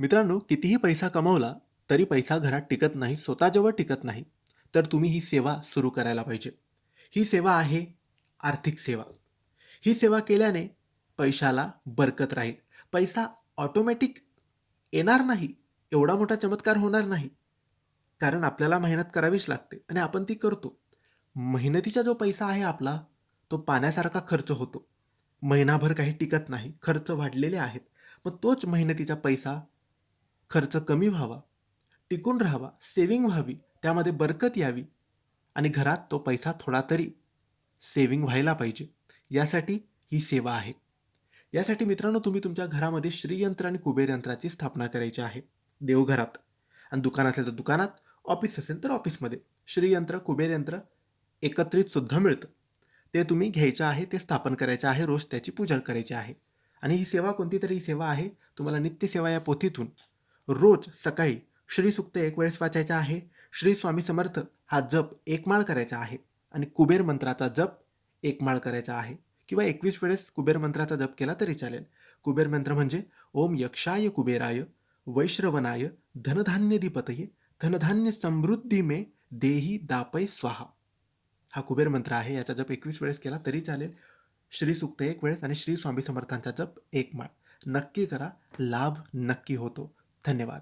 मित्रांनो, कितीही पैसा कमवला तरी पैसा घरात टिकत नाही, स्वतःजवळ टिकत नाही. तर तुम्ही ही सेवा सुरू करायला पाहिजे. ही सेवा आहे आर्थिक सेवा. ही सेवा केल्याने पैशाला बरकत राहील. पैसा ऑटोमॅटिक येणार नाही, एवढा मोठा चमत्कार होणार नाही. कारण आपल्याला मेहनत करावीच लागते आणि आपण ती करतो. मेहनतीचा जो पैसा आहे आपला, तो पाण्यासारखा खर्च होतो. महिनाभर काही टिकत नाही, खर्च वाढलेले आहेत. मग तोच मेहनतीचा पैसा खर्च कमी व्हावा, टिकून राहावा, सेव्हिंग व्हावी, त्यामध्ये बरकत यावी आणि घरात तो पैसा थोडा तरी सेव्हिंग व्हायला पाहिजे. यासाठी ही सेवा आहे. यासाठी मित्रांनो, तुम्ही तुमच्या घरामध्ये श्रीयंत्र आणि कुबेर यंत्राची स्थापना करायची आहे. देवघरात आणि दुकान असेल तर दुकानात, ऑफिस असेल तर ऑफिसमध्ये. श्रीयंत्र, कुबेर यंत्र एकत्रित सुद्धा मिळतं. ते तुम्ही घ्यायचं आहे, ते स्थापन करायचं आहे, रोज त्याची पूजा करायची आहे. आणि ही सेवा कोणती तरी सेवा आहे. तुम्हाला नित्यसेवा या पोथीतून रोज सकाळी श्री सुक्त एक वेळेस वाचायचा आहे. श्री स्वामी समर्थ हा जप एक माळ करायचा आहे आणि कुबेर मंत्राचा जप एक माळ करायचा आहे किंवा 21 वेळेस कुबेर मंत्राचा जप केला तरी चालेल. कुबेर मंत्र म्हणजे ओम यक्षाय कुबेराय वैश्रवनाय धनधान्यधिपतये धनधान्य समृद्धी मे देही दापय स्वाहा. हा कुबेर मंत्र आहे. याचा जप 21 वेळेस केला तरी चालेल. श्री सुक्त एक वेळेस आणि श्री स्वामी समर्थांचा जप एक माळ नक्की करा. लाभ नक्की होतो. धन्यवाद.